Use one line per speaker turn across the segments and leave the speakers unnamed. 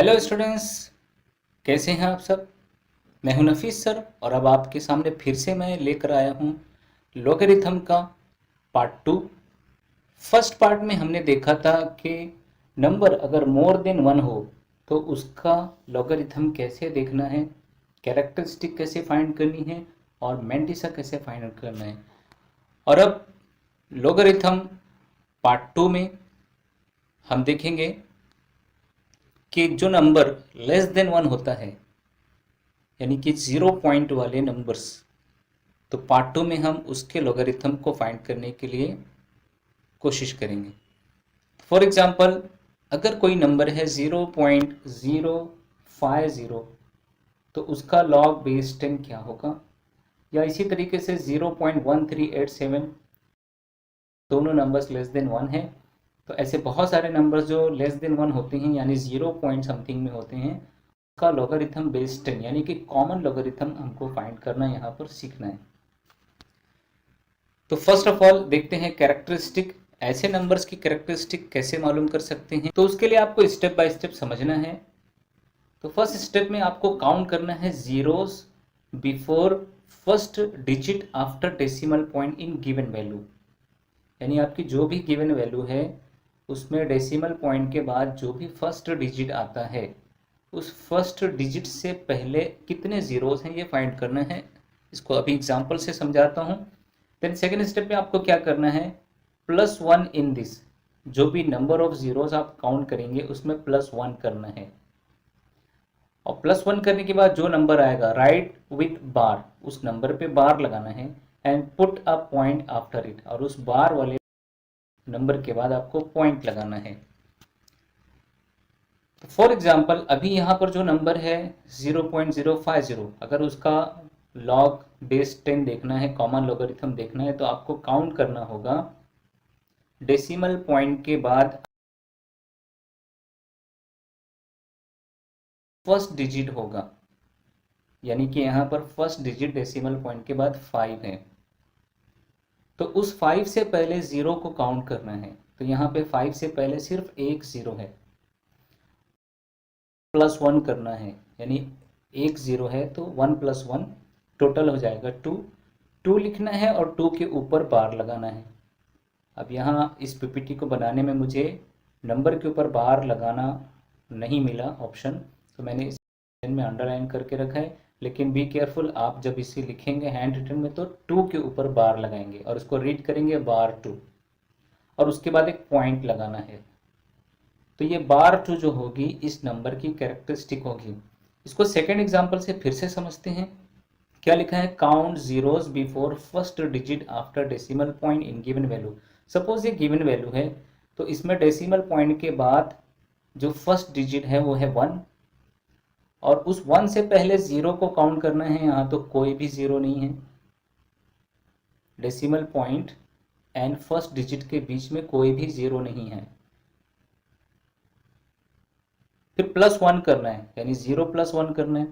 Hello students, कैसे हैं आप सब। मैं हूं नफीस सर और अब आपके सामने फिर से मैं लेकर आया हूं लोगरिथम का पार्ट 2। फर्स्ट पार्ट में हमने देखा था कि नंबर अगर मोर देन 1 हो तो उसका लोगरिथम कैसे देखना है, कैरेक्टरिस्टिक कैसे फाइंड करनी है और मैंटिसा कैसे फाइंड करना है। और अब लोगरिथम पार्ट 2 में हम देखेंगे कि जो नंबर लेस देन 1 होता है, यानी कि 0 पॉइंट वाले नंबर्स, तो पार्ट 2 में हम उसके लोगरिथम को फाइंड करने के लिए कोशिश करेंगे। फॉर एग्जांपल, अगर कोई नंबर है 0.050 तो उसका लॉग बेस 10 क्या होगा, या इसी तरीके से 0.1387 दोनों नंबर्स लेस देन 1 है। तो ऐसे बहुत सारे नंबर्स जो लेस देन 1 होते हैं यानी 0 पॉइंट समथिंग में होते हैं, उसका लोगरिथम बेस 10 यानी कि कॉमन लोगरिथम हमको फाइंड करना यहाँ पर सीखना है। तो फर्स्ट ऑफ ऑल देखते हैं कैरेक्टरिस्टिक, ऐसे नंबर्स की कैरेक्टरिस्टिक कैसे मालूम कर सकते हैं। तो उसके लिए आपको स्टेप बाय स्टेप समझना है। तो फर्स्ट स्टेप में आपको काउंट करना है zeros before first digit after decimal point in given value, यानी आपकी जो भी गिवन वैल्यू है उसमें डेसिमल पॉइंट के बाद जो भी फर्स्ट डिजिट आता है उस फर्स्ट डिजिट से पहले कितने जीरोस हैं ये फाइंड करना है। इसको अभी एग्जांपल से समझाता हूँ। देन सेकेंड स्टेप में आपको क्या करना है, +1 इन दिस, जो भी नंबर ऑफ जीरोस आप काउंट करेंगे उसमें +1 करना है। और +1 करने के बाद जो नंबर आएगा राइट विथ बार, उस नंबर पे बार लगाना है and put a point after it, और उस बार वाले नंबर के बाद आपको पॉइंट लगाना है। फॉर एग्जाम्पल अभी यहाँ पर जो नंबर है 0.050, अगर उसका लॉग बेस 10 देखना है, कॉमन लोगरिथम देखना है, तो आपको काउंट करना होगा डेसिमल पॉइंट के बाद फर्स्ट डिजिट होगा, यानी कि यहाँ पर फर्स्ट डिजिट डेसिमल पॉइंट के बाद 5 है। तो उस 5 से पहले 0 को काउंट करना है। तो यहाँ पे 5 से पहले सिर्फ एक 0 है, +1 करना है, यानी एक 0 है तो 1 + 1 टोटल हो जाएगा 2। 2 लिखना है और 2 के ऊपर बार लगाना है। अब यहाँ इस पीपीटी को बनाने में मुझे नंबर के ऊपर बार लगाना नहीं मिला ऑप्शन, तो मैंने इस में अंडरलाइन करके रखा है। लेकिन बी केयरफुल, आप जब इसे लिखेंगे हैंड रिटन में तो 2 के ऊपर बार लगाएंगे और इसको रीड करेंगे बार 2, और उसके बाद एक पॉइंट लगाना है। तो ये बार 2 जो होगी इस नंबर की कैरेक्टरिस्टिक होगी। इसको सेकेंड एग्जाम्पल से फिर से समझते हैं। क्या लिखा है, count zeros before first digit after decimal point in given value. Suppose ये गिवन वैल्यू है तो इसमें डेसिमल पॉइंट के बाद जो फर्स्ट डिजिट है वो है 1, और उस 1 से पहले 0 को काउंट करना है। यहाँ तो कोई भी 0 नहीं है, decimal point and first digit के बीच में कोई भी 0 नहीं है। फिर +1 करना है, यानी 0 + 1 करना है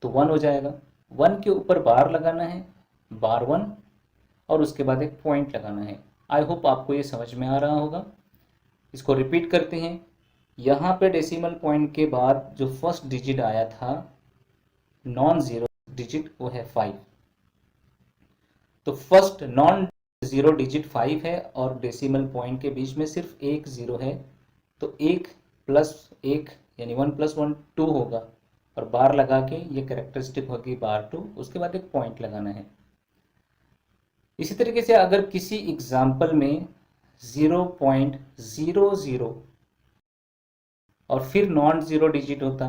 तो 1 हो जाएगा। 1 के ऊपर बार लगाना है, बार 1, और उसके बाद एक पॉइंट लगाना है। आई होप आपको ये समझ में आ रहा होगा। इसको रिपीट करते हैं। यहाँ पे डेसिमल पॉइंट के बाद जो फर्स्ट डिजिट आया था नॉन जीरो डिजिट वो है 5। तो फर्स्ट नॉन जीरो डिजिट 5 है और डेसिमल पॉइंट के बीच में सिर्फ एक 0 है, तो 1 + 1 यानी 1 + 1 2 होगा, और बार लगा के ये कैरेक्टरिस्टिक होगी बार 2, उसके बाद एक पॉइंट लगाना है। इसी तरीके से अगर किसी एग्जाम्पल में 0.00 और फिर नॉन जीरो डिजिट होता,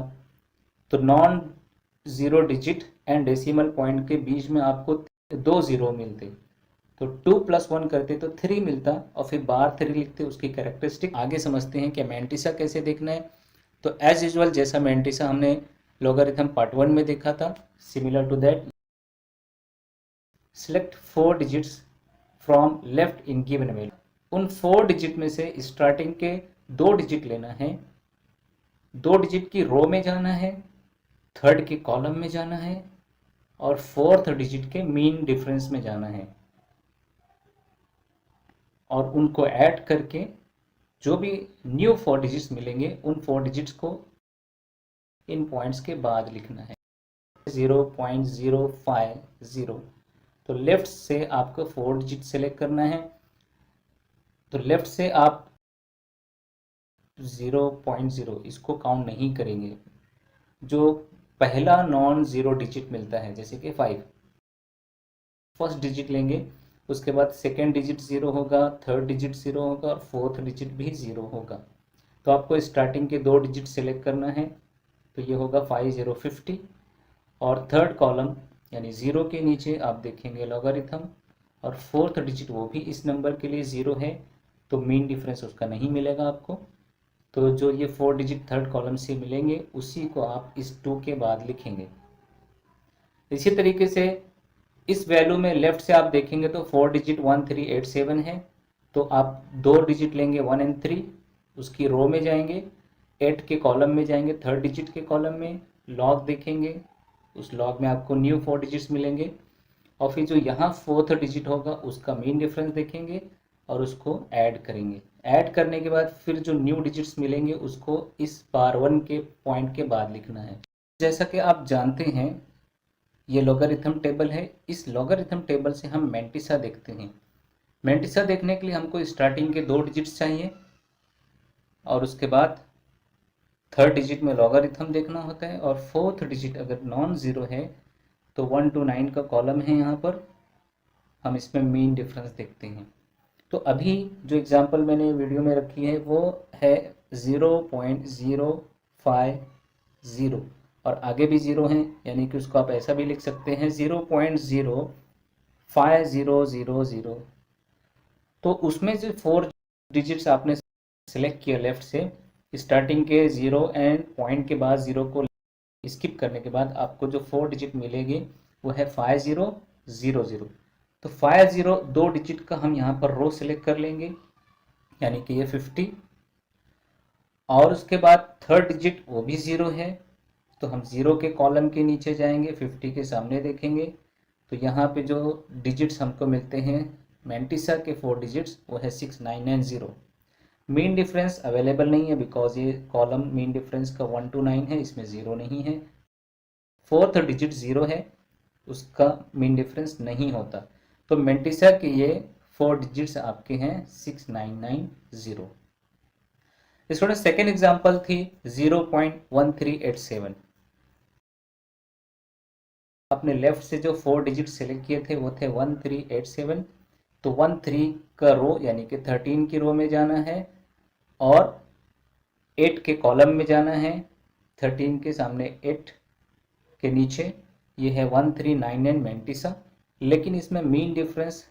तो non zero digit and decimal point के बीच में आपको 2 0 मिलते, तो 2 + 1 करते तो 3 मिलता, और फिर बार 3 लिखते। उसकी कैरेक्टरिस्टिक आगे समझते हैं कि मैंटिसा कैसे देखना है। तो एज यूजुअल जैसा मैंटिसा हमने लोगारिथम पार्ट 1 में देखा था, similar to that select 4 digits from left in given value. उन 4 डिजिट में से स्टार्टिंग के 2 डिजिट लेना है, 2 डिजिट की रो में जाना है, थर्ड के कॉलम में जाना है, और फोर्थ डिजिट के मीन डिफरेंस में जाना है, और उनको ऐड करके जो भी न्यू 4 डिजिट्स मिलेंगे उन 4 डिजिट्स को इन पॉइंट्स के बाद लिखना है। 0.050, तो लेफ्ट से आपको 4 डिजिट सेलेक्ट करना है। तो लेफ्ट से आप 0.0 इसको काउंट नहीं करेंगे, जो पहला नॉन ज़ीरो डिजिट मिलता है जैसे कि 5, फर्स्ट डिजिट लेंगे, उसके बाद सेकेंड डिजिट 0 होगा, थर्ड डिजिट 0 होगा और फोर्थ डिजिट भी 0 होगा। तो आपको स्टार्टिंग के 2 डिजिट सेलेक्ट करना है, तो ये होगा 5050 और थर्ड कॉलम यानी 0 के नीचे आप देखेंगे लॉगरिथम और फोर्थ डिजिट वो भी इस नंबर के लिए 0 है, तो मीन डिफरेंस उसका नहीं मिलेगा आपको। तो जो ये 4 डिजिट थर्ड कॉलम से मिलेंगे उसी को आप इस 2 के बाद लिखेंगे। इसी तरीके से इस वैल्यू में लेफ्ट से आप देखेंगे तो 4 डिजिट 1387 है, तो आप 2 डिजिट लेंगे 1 और 3, उसकी रो में जाएंगे, 8 के कॉलम में जाएंगे, थर्ड डिजिट के कॉलम में लॉग देखेंगे, उस लॉग में आपको न्यू 4 डिजिट्स मिलेंगे और फिर जो यहाँ फोर्थ डिजिट होगा उसका मीन डिफरेंस देखेंगे और उसको ऐड करेंगे। ऐड करने के बाद फिर जो न्यू डिजिट्स मिलेंगे उसको इस बार 1 के पॉइंट के बाद लिखना है। जैसा कि आप जानते हैं ये लॉगरिथम टेबल है, इस लॉगरिथम टेबल से हम मैंटिसा देखते हैं। मैंटिसा देखने के लिए हमको स्टार्टिंग के 2 डिजिट्स चाहिए और उसके बाद थर्ड डिजिट में लॉगरिथम देखना होता है और फोर्थ डिजिट अगर नॉन ज़ीरो है तो 1 to 9 का कॉलम है, यहाँ पर हम इसमें मीन डिफरेंस देखते हैं। तो अभी जो एग्जांपल मैंने वीडियो में रखी है वो है 0.050 और आगे भी 0 हैं, यानी कि उसको आप ऐसा भी लिख सकते हैं 0.05000। तो उसमें से 4 डिजिट्स आपने सेलेक्ट किया लेफ्ट से, स्टार्टिंग के 0 एंड पॉइंट के बाद 0 को स्किप करने के बाद आपको जो 4 डिजिट मिलेंगे वो है 5000। तो 50 2 डिजिट का हम यहाँ पर रो सेलेक्ट कर लेंगे, यानी कि ये 50 और उसके बाद थर्ड डिजिट वो भी 0 है, तो हम 0 के कॉलम के नीचे जाएंगे, 50 के सामने देखेंगे, तो यहाँ पे जो डिजिट्स हमको मिलते हैं मैंटिसा के 4 डिजिट्स वो है 6990। मीन डिफरेंस अवेलेबल नहीं है बिकॉज ये कॉलम मीन डिफरेंस का 1 to 9 है, इसमें 0 नहीं है। फोर्थ डिजिट 0 है, उसका मीन डिफरेंस नहीं होता। तो मैंटिसा के ये 4 डिजिट्स आपके हैं 6990। स्टूडेंट सेकेंड एग्जांपल थी 0.1387। अपने लेफ्ट से जो 4 डिजिट सेलेक्ट किए थे वो थे 1387, तो 13 का रो यानी कि 13 की रो में जाना है और 8 के कॉलम में जाना है, 13 के सामने 8 के नीचे ये है 1399 मैंटिसा, लेकिन इसमें मीन डिफरेंस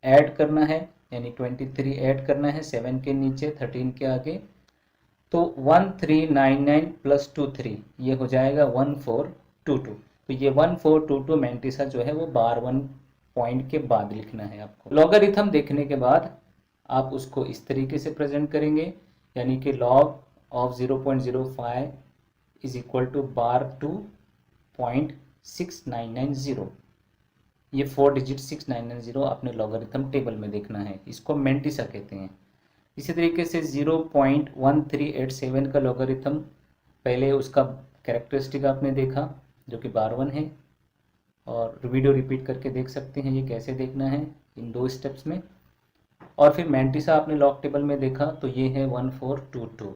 ऐड करना है, यानी 23 ऐड करना है 7 के नीचे 13 के आगे, तो 1399 प्लस 23 ये हो जाएगा 1422। तो ये 1422 मैंटिसा जो है वो बार 1 पॉइंट के बाद लिखना है आपको। लॉगरिथम देखने के बाद आप उसको इस तरीके से प्रेजेंट करेंगे, यानी कि log of 0.05 is equal to bar 2.6990। ये 4 डिजिट 6990 आपने लॉगरिथम टेबल में देखना है, इसको मैंटिसा कहते हैं। इसी तरीके से 0.1387 का लॉगरिथम, पहले उसका कैरेक्टरिस्टिक आपने देखा जो कि बार 1 है, और वीडियो रिपीट करके देख सकते हैं ये कैसे देखना है इन 2 स्टेप्स में। और फिर मैंटिसा आपने लॉग टेबल में देखा तो ये है 1422।